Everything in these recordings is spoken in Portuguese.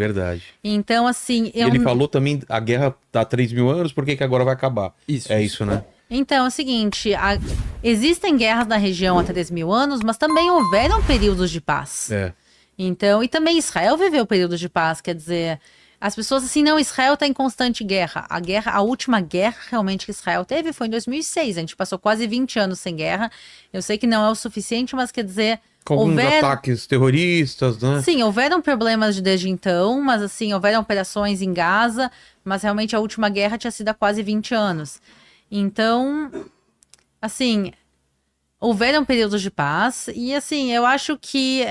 Verdade. Então, assim... E ele falou também, a guerra tá há 3.000 anos, por que que agora vai acabar? Isso. É isso, né? Então, é o seguinte, existem guerras na região há 3.000 anos, mas também houveram períodos de paz. É. Então, e também Israel viveu períodos de paz, quer dizer, as pessoas assim, não, Israel está em constante guerra. A última guerra realmente que Israel teve foi em 2006, a gente passou quase 20 anos sem guerra. Eu sei que não é o suficiente, mas quer dizer... Com alguns ataques terroristas, né? Sim, houveram problemas desde então, mas assim, houveram operações em Gaza, mas realmente a última guerra tinha sido há quase 20 anos. Então, assim, houveram períodos de paz e, assim, eu acho que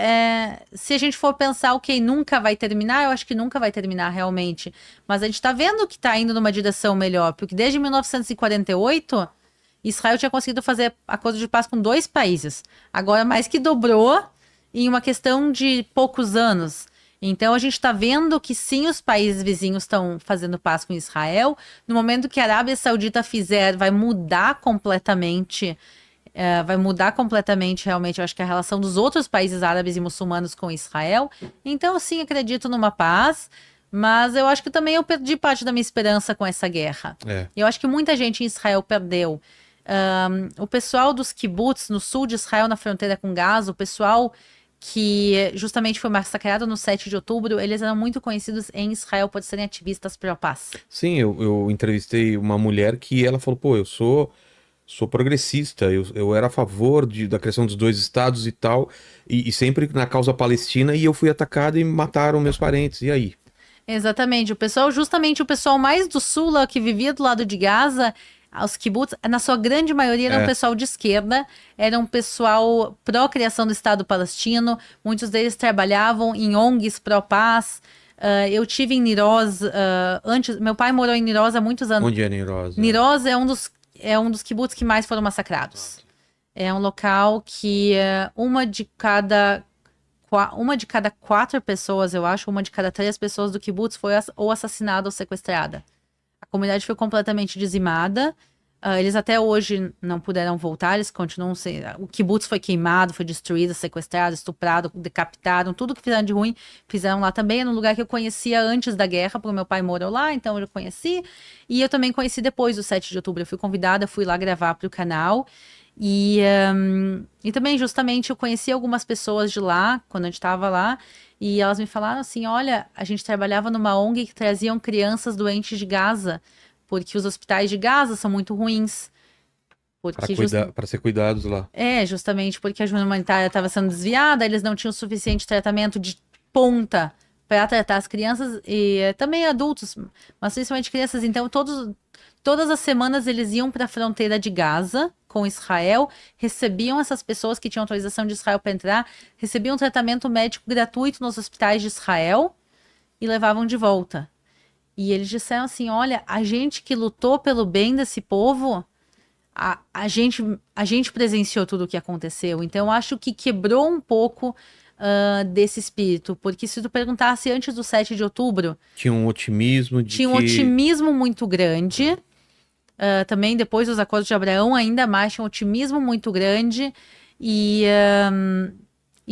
se a gente for pensar, ok, nunca vai terminar, eu acho que nunca vai terminar realmente. Mas a gente tá vendo que tá indo numa direção melhor, porque desde 1948, Israel tinha conseguido fazer acordo de paz com 2 países. Agora mais que dobrou em uma questão de poucos anos. Então a gente está vendo que sim, os países vizinhos estão fazendo paz com Israel. No momento que a Arábia Saudita fizer, vai mudar completamente. Vai mudar completamente, realmente, eu acho que a relação dos outros países árabes e muçulmanos com Israel. Então, sim, acredito numa paz, mas eu acho que também eu perdi parte da minha esperança com essa guerra. Eu acho que muita gente em Israel perdeu. O pessoal dos kibbutz no sul de Israel, na fronteira com Gaza, o pessoal que justamente foi massacrado no 7 de outubro, eles eram muito conhecidos em Israel por serem ativistas pró-paz. Sim, eu entrevistei uma mulher que ela falou, pô, eu sou progressista, eu era a favor da criação dos 2 estados e tal, e sempre na causa palestina, e eu fui atacado e mataram meus parentes, e aí? Exatamente, justamente o pessoal mais do sul, lá, que vivia do lado de Gaza, os kibbutz, na sua grande maioria, era um pessoal de esquerda, era um pessoal pró-criação do Estado palestino, muitos deles trabalhavam em ONGs pró-paz. Eu tive em Niroz antes, meu pai morou em Niroz há muitos anos. Onde é Niroz? Niroz é um dos kibbutz que mais foram massacrados. É um local que uma de cada 4 pessoas, eu acho, uma de cada 3 pessoas do kibbutz foi ou assassinada ou sequestrada. A comunidade foi completamente dizimada. Eles até hoje não puderam voltar, eles continuam sendo... O kibbutz foi queimado, foi destruído, sequestrado, estuprado, decapitaram, tudo que fizeram de ruim, fizeram lá também. É um lugar que eu conhecia antes da guerra, porque meu pai morou lá, então eu conheci. E eu também conheci depois do 7 de outubro. Eu fui convidada, fui lá gravar para o canal. E também, justamente, eu conheci algumas pessoas de lá, quando a gente estava lá, e elas me falaram assim, olha, a gente trabalhava numa ONG que traziam crianças doentes de Gaza, porque os hospitais de Gaza são muito ruins. Para ser cuidados lá. Justamente porque a ajuda humanitária estava sendo desviada, eles não tinham suficiente tratamento de ponta para tratar as crianças e também adultos, mas principalmente crianças. Então, todas as semanas eles iam para a fronteira de Gaza com Israel, recebiam essas pessoas que tinham autorização de Israel para entrar, recebiam tratamento médico gratuito nos hospitais de Israel e levavam de volta. E eles disseram assim, olha, a gente que lutou pelo bem desse povo, a gente presenciou tudo o que aconteceu. Então, acho que quebrou um pouco desse espírito. Porque se tu perguntasse antes do 7 de outubro... Tinha um otimismo um otimismo muito grande. Também depois dos acordos de Abraão, ainda mais, tinha um otimismo muito grande. E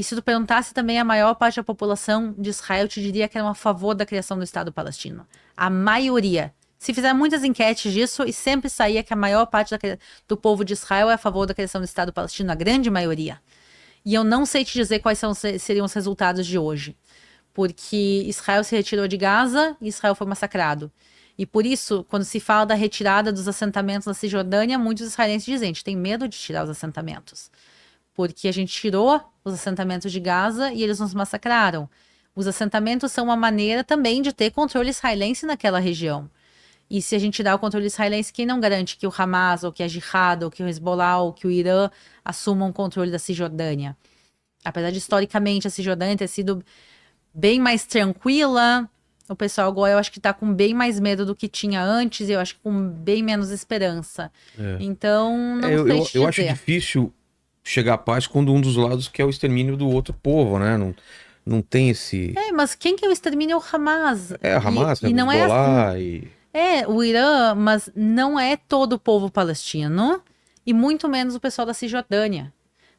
se tu perguntasse também, a maior parte da população de Israel te diria que era a favor da criação do Estado palestino. A maioria. Se fizer muitas enquetes disso, e sempre saía que a maior parte do povo de Israel é a favor da criação do Estado palestino, a grande maioria. E eu não sei te dizer quais seriam os resultados de hoje. Porque Israel se retirou de Gaza e Israel foi massacrado. E por isso, quando se fala da retirada dos assentamentos na Cisjordânia, muitos israelenses dizem, a gente tem medo de tirar os assentamentos. Porque a gente tirou os assentamentos de Gaza e eles nos massacraram. Os assentamentos são uma maneira também de ter controle israelense naquela região. E se a gente dá o controle israelense, quem não garante que o Hamas, ou que a Jihad, ou que o Hezbollah, ou que o Irã assumam o controle da Cisjordânia? Apesar de, historicamente, a Cisjordânia ter sido bem mais tranquila, o pessoal agora eu acho que tá com bem mais medo do que tinha antes, e eu acho que com bem menos esperança. Então, não sei te dizer. Eu acho difícil chegar à paz quando um dos lados quer o extermínio do outro povo, né? Não tem esse... mas quem que é o extermínio? É o Hamas. O Hamas, e não Hezbollah, o Irã, mas não é todo o povo palestino, e muito menos o pessoal da Cisjordânia.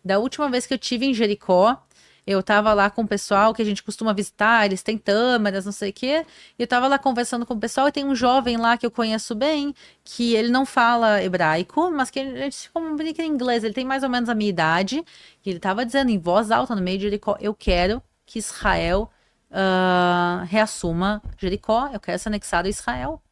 Da última vez que eu tive em Jericó, Eu tava lá com o pessoal que a gente costuma visitar, eles têm tâmaras, não sei o quê. E eu tava lá conversando com o pessoal e tem um jovem lá que eu conheço bem, que ele não fala hebraico, mas que a gente se comunica em inglês. Ele tem mais ou menos a minha idade. E ele tava dizendo em voz alta no meio de Jericó: eu quero que Israel reassuma Jericó, eu quero ser anexado a Israel.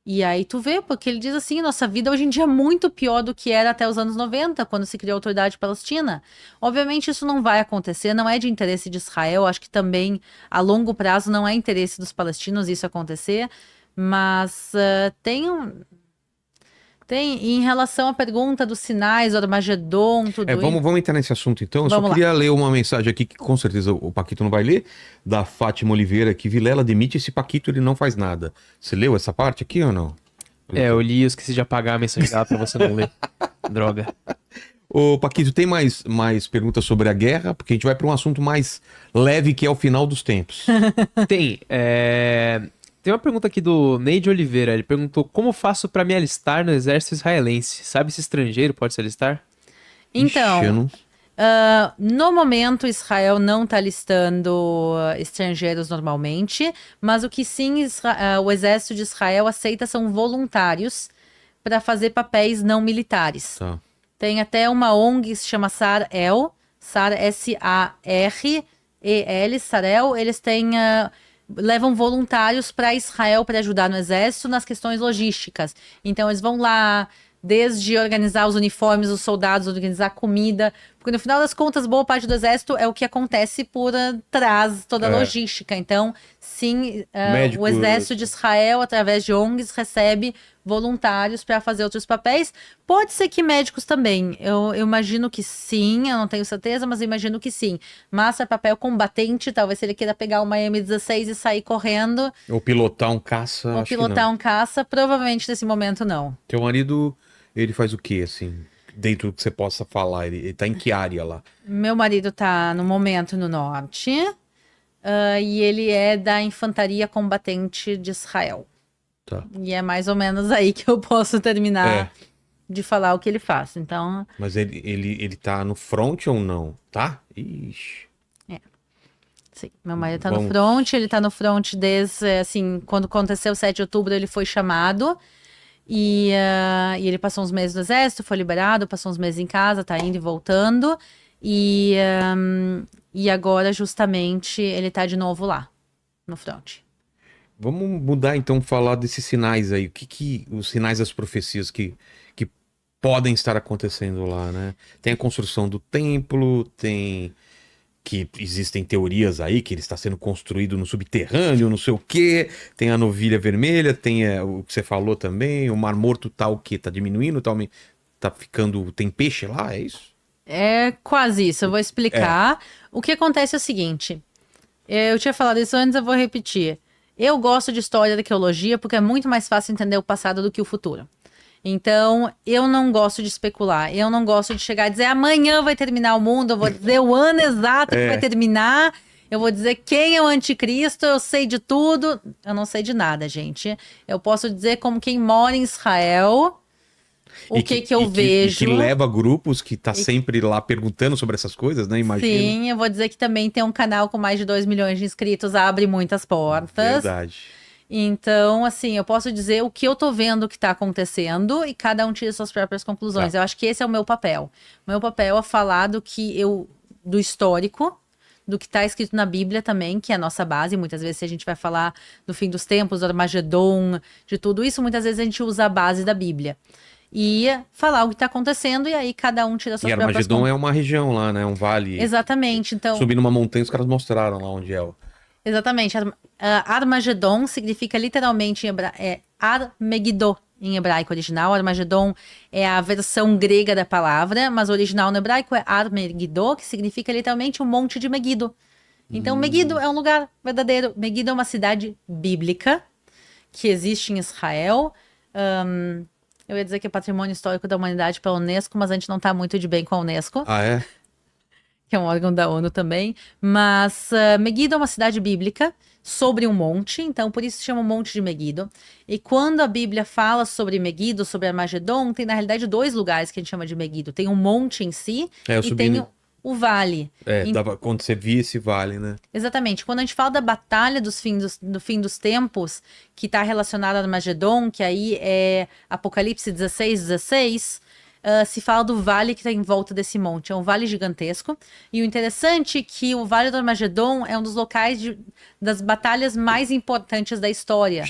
E aí tu vê, porque ele diz assim, nossa vida hoje em dia é muito pior do que era até os anos 90, quando se criou a Autoridade Palestina. Obviamente isso não vai acontecer, não é de interesse de Israel, acho que também a longo prazo não é interesse dos palestinos isso acontecer, mas tem, em relação à pergunta dos sinais, o Armagedon, tudo isso. Vamos entrar nesse assunto então. Eu só Vamos lá. queria ler uma mensagem aqui que com certeza o Paquito não vai ler, da Fátima Oliveira, que Vilela demite esse Paquito, ele não faz nada. Você leu essa parte aqui ou não? Eu li, eu esqueci de apagar a mensagem dela pra você não ler. Droga. Ô, Paquito, tem mais perguntas sobre a guerra? Porque a gente vai para um assunto mais leve, que é o final dos tempos. Tem uma pergunta aqui do Neide Oliveira. Ele perguntou: como faço pra me alistar no exército israelense? Sabe se estrangeiro pode se alistar? Então, Ixi, eu não- no momento, Israel não está listando estrangeiros normalmente, mas o que sim o exército de Israel aceita são voluntários para fazer papéis não militares. Tá. Tem até uma ONG que se chama SAR-El, SAR, S-A-R-E-L, SAR-El, eles levam voluntários para Israel para ajudar no exército nas questões logísticas. Então eles vão lá, desde organizar os uniformes dos soldados, organizar comida, porque no final das contas, boa parte do exército é o que acontece por trás toda a logística. Então, sim, Médicos. o exército de Israel, através de ONGs, recebe voluntários para fazer outros papéis. Pode ser que médicos também. Eu imagino que sim, eu não tenho certeza, mas eu imagino que sim. Mas é papel combatente, talvez se ele queira pegar uma M16 e sair correndo, Ou pilotar um caça, ou acho que pilotar não. um caça, provavelmente nesse momento não. Teu marido, ele faz o quê, assim? Dentro do que você possa falar, ele tá em que área lá? Meu marido tá no momento no norte, e ele é da Infantaria Combatente de Israel. Tá. E é mais ou menos aí que eu posso terminar É. de falar o que ele faz. Então, Mas ele tá no front ou não? Tá? Ixi. sim, meu marido tá Vamos. no front, ele tá no front desde, assim, quando aconteceu o 7 de outubro, ele foi chamado. E ele passou uns meses no exército, foi liberado, passou uns meses em casa, tá indo e voltando. E agora, justamente, ele tá de novo lá, no front. Vamos mudar então, falar desses sinais aí. O que os sinais das profecias que podem estar acontecendo lá, né? Tem a construção do templo, tem que existem teorias aí que ele está sendo construído no subterrâneo, não sei o quê. Tem a novilha vermelha, tem o que você falou também, o Mar Morto tá o quê? Tá diminuindo, tá ficando, tem peixe lá, é isso? É quase isso, eu vou explicar. O que acontece é o seguinte, eu tinha falado isso antes, eu vou repetir. Eu gosto de história da arqueologia porque é muito mais fácil entender o passado do que o futuro. Então, eu não gosto de especular. Eu não gosto de chegar e dizer amanhã vai terminar o mundo, eu vou dizer o ano exato que vai terminar, eu vou dizer quem é o anticristo, eu sei de tudo. Eu não sei de nada, gente. Eu posso dizer como quem mora em Israel, o que eu vejo. E que leva grupos que tá sempre lá perguntando sobre essas coisas, né? Imagina. Sim, eu vou dizer que também tem um canal com mais de 2 milhões de inscritos, abre muitas portas. Verdade. Então, assim, eu posso dizer o que eu tô vendo que tá acontecendo e cada um tira suas próprias conclusões. Tá. Eu acho que esse é o meu papel. O meu papel é falar do histórico, do que tá escrito na Bíblia também, que é a nossa base. Muitas vezes, se a gente vai falar do fim dos tempos, do Armagedon, de tudo isso, muitas vezes a gente usa a base da Bíblia. E falar o que tá acontecendo, e aí cada um tira suas E próprias Armagedon é uma região lá, né? Um vale. Exatamente, então... Subindo uma montanha, os caras mostraram lá onde é. Exatamente. Armagedon significa literalmente Armegiddo em hebraico original. Armagedon é a versão grega da palavra, mas o original no hebraico é Armegiddo, que significa literalmente um monte de Megiddo. Então, Megiddo é um lugar verdadeiro. Megiddo é uma cidade bíblica que existe em Israel. Eu ia dizer que é patrimônio histórico da humanidade pela Unesco, mas a gente não tá muito de bem com a Unesco. Ah, é? Que é um órgão da ONU também, mas Megiddo é uma cidade bíblica sobre um monte, então por isso se chama Monte de Megiddo. E quando a Bíblia fala sobre Megiddo, sobre Armagedon, tem na realidade 2 lugares que a gente chama de Megiddo. Tem um monte em si eu e subi tem no- o vale. Quando você via esse vale, né? Exatamente. Quando a gente fala da batalha do fim dos tempos, que está relacionada ao Armagedon, que aí é Apocalipse 16:16, se fala do vale que está em volta desse monte. É um vale gigantesco. E o interessante é que o Vale do Armagedon é um dos locais das batalhas mais importantes da história.